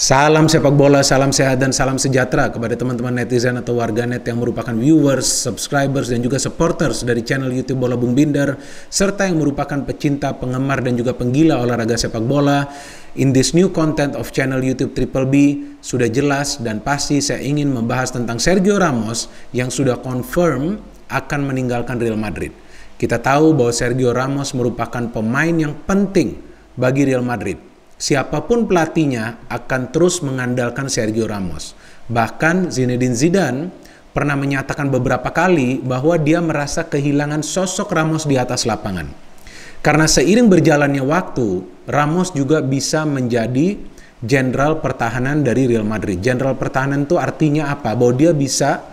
Salam sepak bola, salam sehat dan salam sejahtera kepada teman-teman netizen atau warganet yang merupakan viewers, subscribers dan juga supporters dari channel YouTube Bola Bung Binder serta yang merupakan pecinta, penggemar dan juga penggila olahraga sepak bola. In this new content of channel YouTube Triple B, sudah jelas dan pasti saya ingin membahas tentang Sergio Ramos yang sudah confirm akan meninggalkan Real Madrid. Kita tahu bahwa Sergio Ramos merupakan pemain yang penting bagi Real Madrid. Siapapun pelatihnya akan terus mengandalkan Sergio Ramos. Bahkan Zinedine Zidane pernah menyatakan beberapa kali bahwa dia merasa kehilangan sosok Ramos di atas lapangan. Karena seiring berjalannya waktu, Ramos juga bisa menjadi jenderal pertahanan dari Real Madrid. Jenderal pertahanan itu artinya apa? Bahwa dia bisa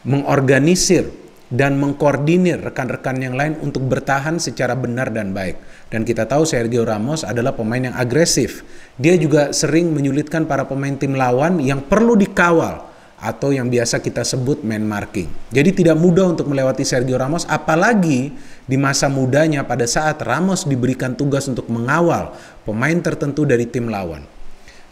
mengorganisir dan mengkoordinir rekan-rekan yang lain untuk bertahan secara benar dan baik. Dan kita tahu Sergio Ramos adalah pemain yang agresif. Dia juga sering menyulitkan para pemain tim lawan yang perlu dikawal atau yang biasa kita sebut man marking. Jadi tidak mudah untuk melewati Sergio Ramos, apalagi di masa mudanya pada saat Ramos diberikan tugas untuk mengawal pemain tertentu dari tim lawan.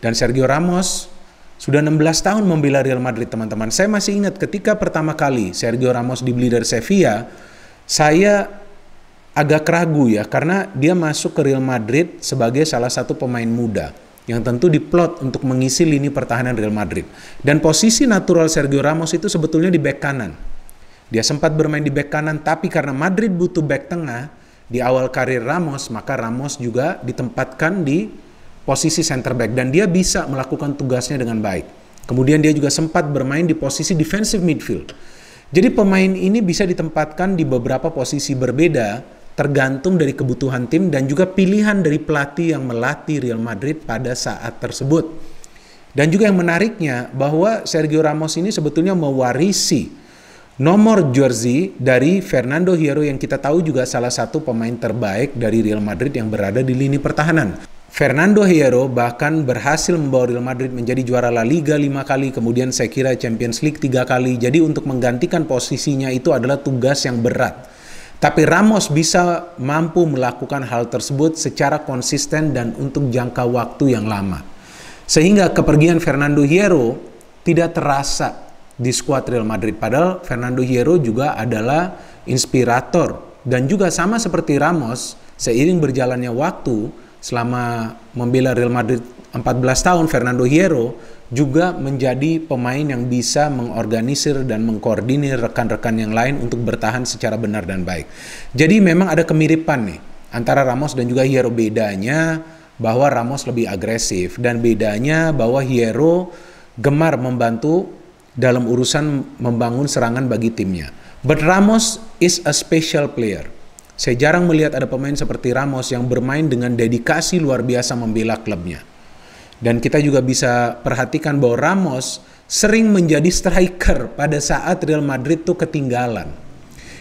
Dan Sergio Ramos sudah 16 tahun membela Real Madrid, teman-teman. Saya masih ingat ketika pertama kali Sergio Ramos dibeli dari Sevilla, saya agak ragu ya, karena dia masuk ke Real Madrid sebagai salah satu pemain muda yang tentu diplot untuk mengisi lini pertahanan Real Madrid. Dan posisi natural Sergio Ramos itu sebetulnya di bek kanan. Dia sempat bermain di bek kanan, tapi karena Madrid butuh bek tengah di awal karir Ramos, maka Ramos juga ditempatkan di posisi center back dan dia bisa melakukan tugasnya dengan baik. Kemudian dia juga sempat bermain di posisi defensive midfield. Jadi pemain ini bisa ditempatkan di beberapa posisi berbeda tergantung dari kebutuhan tim dan juga pilihan dari pelatih yang melatih Real Madrid pada saat tersebut. Dan juga yang menariknya bahwa Sergio Ramos ini sebetulnya mewarisi nomor jersey dari Fernando Hierro yang kita tahu juga salah satu pemain terbaik dari Real Madrid yang berada di lini pertahanan. Fernando Hierro bahkan berhasil membawa Real Madrid menjadi juara La Liga 5 kali, kemudian saya kira Champions League 3 kali. Jadi untuk menggantikan posisinya itu adalah tugas yang berat. Tapi Ramos bisa mampu melakukan hal tersebut secara konsisten dan untuk jangka waktu yang lama. Sehingga kepergian Fernando Hierro tidak terasa di skuad Real Madrid. Padahal Fernando Hierro juga adalah inspirator. Dan juga sama seperti Ramos, seiring berjalannya waktu, selama membela Real Madrid 14 tahun, Fernando Hierro juga menjadi pemain yang bisa mengorganisir dan mengkoordinir rekan-rekan yang lain untuk bertahan secara benar dan baik. Jadi memang ada kemiripan nih antara Ramos dan juga Hierro. Bedanya bahwa Ramos lebih agresif dan bedanya bahwa Hierro gemar membantu dalam urusan membangun serangan bagi timnya. But Ramos is a special player. Saya jarang melihat ada pemain seperti Ramos yang bermain dengan dedikasi luar biasa membela klubnya. Dan kita juga bisa perhatikan bahwa Ramos sering menjadi striker pada saat Real Madrid tuh ketinggalan.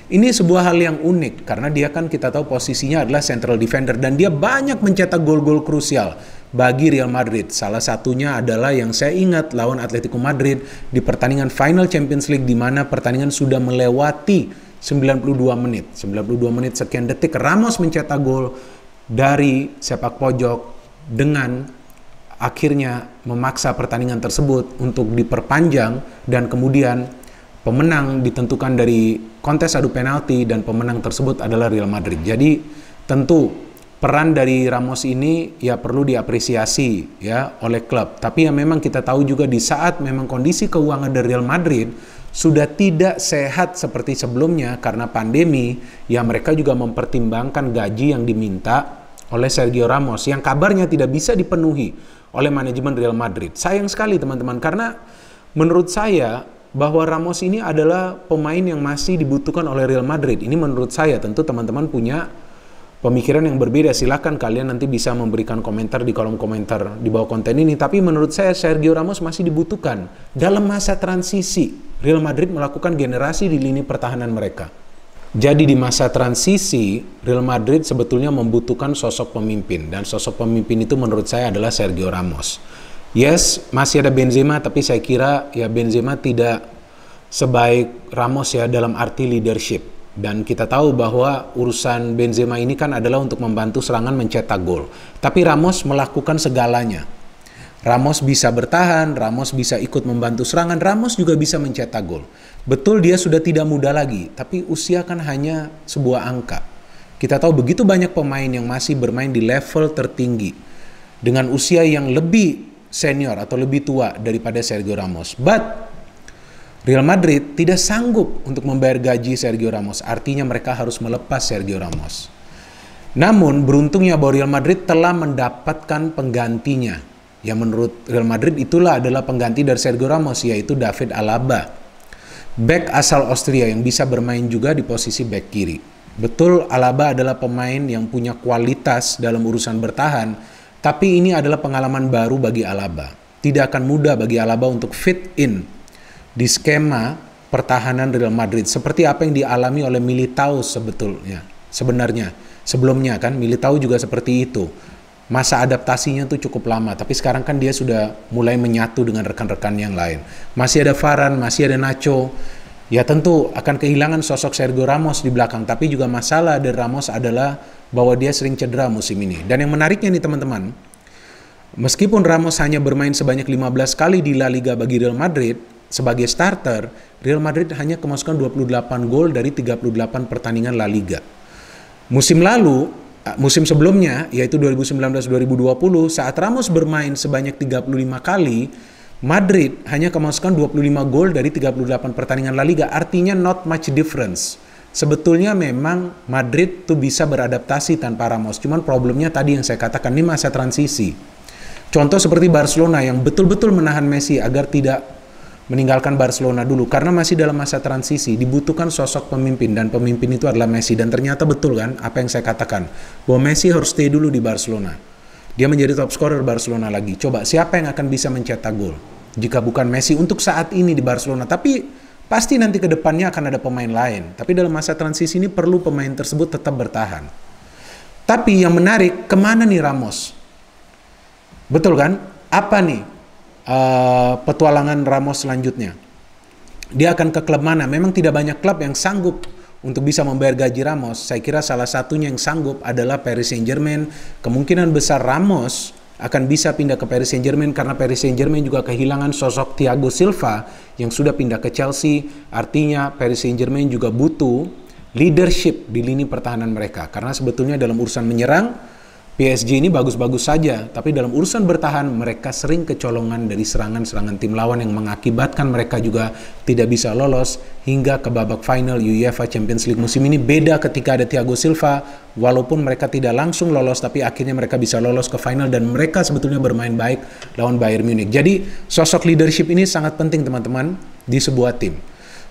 Ini sebuah hal yang unik karena dia kan kita tahu posisinya adalah central defender dan dia banyak mencetak gol-gol krusial bagi Real Madrid. Salah satunya adalah yang saya ingat lawan Atletico Madrid di pertandingan final Champions League di mana pertandingan sudah melewati 92 menit sekian detik, Ramos mencetak gol dari sepak pojok dengan akhirnya memaksa pertandingan tersebut untuk diperpanjang dan kemudian pemenang ditentukan dari kontes adu penalti dan pemenang tersebut adalah Real Madrid. Jadi tentu peran dari Ramos ini ya perlu diapresiasi ya oleh klub. Tapi ya memang kita tahu juga di saat memang kondisi keuangan dari Real Madrid sudah tidak sehat seperti sebelumnya karena pandemi, ya mereka juga mempertimbangkan gaji yang diminta oleh Sergio Ramos yang kabarnya tidak bisa dipenuhi oleh manajemen Real Madrid. Sayang sekali teman-teman, karena menurut saya bahwa Ramos ini adalah pemain yang masih dibutuhkan oleh Real Madrid. Ini menurut saya, tentu teman-teman punya pemikiran yang berbeda. Silakan kalian nanti bisa memberikan komentar di kolom komentar di bawah konten ini. Tapi menurut saya Sergio Ramos masih dibutuhkan dalam masa transisi. Real Madrid melakukan generasi di lini pertahanan mereka. Jadi di masa transisi Real Madrid sebetulnya membutuhkan sosok pemimpin. Dan sosok pemimpin itu menurut saya adalah Sergio Ramos. Yes, masih ada Benzema, tapi saya kira ya Benzema tidak sebaik Ramos ya dalam arti leadership. Dan kita tahu bahwa urusan Benzema ini kan adalah untuk membantu serangan mencetak gol. Tapi Ramos melakukan segalanya. Ramos bisa bertahan, Ramos bisa ikut membantu serangan, Ramos juga bisa mencetak gol. Betul dia sudah tidak muda lagi, tapi usia kan hanya sebuah angka. Kita tahu begitu banyak pemain yang masih bermain di level tertinggi dengan usia yang lebih senior atau lebih tua daripada Sergio Ramos. But Real Madrid tidak sanggup untuk membayar gaji Sergio Ramos, artinya mereka harus melepas Sergio Ramos. Namun beruntungnya bahwa Real Madrid telah mendapatkan penggantinya. Yang menurut Real Madrid itulah adalah pengganti dari Sergio Ramos, yaitu David Alaba. Bek asal Austria yang bisa bermain juga di posisi bek kiri. Betul, Alaba adalah pemain yang punya kualitas dalam urusan bertahan, tapi ini adalah pengalaman baru bagi Alaba. Tidak akan mudah bagi Alaba untuk fit in di skema pertahanan Real Madrid, seperti apa yang dialami oleh Militao sebenarnya. Sebelumnya kan Militao juga seperti itu. Masa adaptasinya tuh cukup lama, tapi sekarang kan dia sudah mulai menyatu dengan rekan-rekan yang lain. Masih ada Varane, masih ada Nacho. Ya tentu akan kehilangan sosok Sergio Ramos di belakang, tapi juga masalah dari Ramos adalah bahwa dia sering cedera musim ini. Dan yang menariknya nih teman-teman, meskipun Ramos hanya bermain sebanyak 15 kali di La Liga bagi Real Madrid sebagai starter, Real Madrid hanya kemasukan 28 gol dari 38 pertandingan La Liga. Musim sebelumnya, yaitu 2019-2020, saat Ramos bermain sebanyak 35 kali, Madrid hanya kemasukan 25 gol dari 38 pertandingan La Liga, artinya not much difference. Sebetulnya memang Madrid tuh bisa beradaptasi tanpa Ramos, cuman problemnya tadi yang saya katakan, ini masa transisi. Contoh seperti Barcelona yang betul-betul menahan Messi agar tidak meninggalkan Barcelona dulu, karena masih dalam masa transisi, dibutuhkan sosok pemimpin, dan pemimpin itu adalah Messi. Dan ternyata betul kan apa yang saya katakan, bahwa Messi harus stay dulu di Barcelona. Dia menjadi top scorer Barcelona lagi. Coba siapa yang akan bisa mencetak gol jika bukan Messi untuk saat ini di Barcelona? Tapi pasti nanti ke depannya akan ada pemain lain. Tapi dalam masa transisi ini perlu pemain tersebut tetap bertahan. Tapi yang menarik, kemana nih Ramos? Betul kan? Apa nih petualangan Ramos selanjutnya? Dia akan ke klub mana? Memang tidak banyak klub yang sanggup untuk bisa membayar gaji Ramos. Saya kira salah satunya yang sanggup adalah Paris Saint-Germain. Kemungkinan besar Ramos akan bisa pindah ke Paris Saint-Germain karena Paris Saint-Germain juga kehilangan sosok Thiago Silva yang sudah pindah ke Chelsea. Artinya Paris Saint-Germain juga butuh leadership di lini pertahanan mereka. Karena sebetulnya dalam urusan menyerang, PSG ini bagus-bagus saja, tapi dalam urusan bertahan mereka sering kecolongan dari serangan-serangan tim lawan yang mengakibatkan mereka juga tidak bisa lolos hingga ke babak final UEFA Champions League musim ini. Beda ketika ada Thiago Silva, walaupun mereka tidak langsung lolos, tapi akhirnya mereka bisa lolos ke final dan mereka sebetulnya bermain baik lawan Bayern Munich. Jadi sosok leadership ini sangat penting teman-teman di sebuah tim.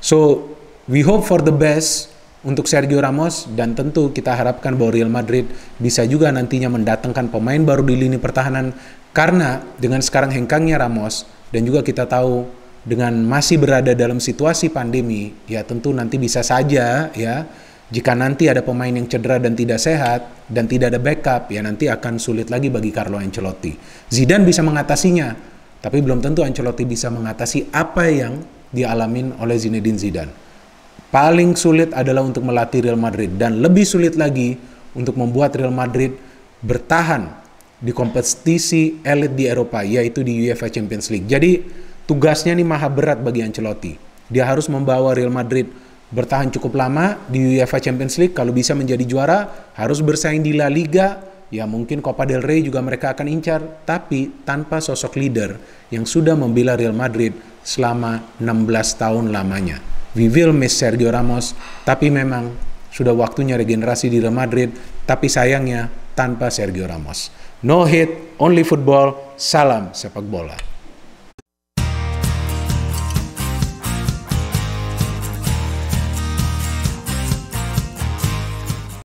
So we hope for the best untuk Sergio Ramos, dan tentu kita harapkan bahwa Real Madrid bisa juga nantinya mendatangkan pemain baru di lini pertahanan, karena dengan sekarang hengkangnya Ramos dan juga kita tahu dengan masih berada dalam situasi pandemi, ya tentu nanti bisa saja ya jika nanti ada pemain yang cedera dan tidak sehat dan tidak ada backup, ya nanti akan sulit lagi bagi Carlo Ancelotti. Zidane bisa mengatasinya, tapi belum tentu Ancelotti bisa mengatasi apa yang dialamin oleh Zinedine Zidane. Paling sulit adalah untuk melatih Real Madrid, dan lebih sulit lagi untuk membuat Real Madrid bertahan di kompetisi elit di Eropa, yaitu di UEFA Champions League. Jadi tugasnya ini maha berat bagi Ancelotti. Dia harus membawa Real Madrid bertahan cukup lama di UEFA Champions League, kalau bisa menjadi juara, harus bersaing di La Liga, ya mungkin Copa del Rey juga mereka akan incar, tapi tanpa sosok leader yang sudah membela Real Madrid selama 16 tahun lamanya. We will miss Sergio Ramos, tapi memang sudah waktunya regenerasi di Real Madrid, tapi sayangnya tanpa Sergio Ramos. No hate, only football, salam sepak bola.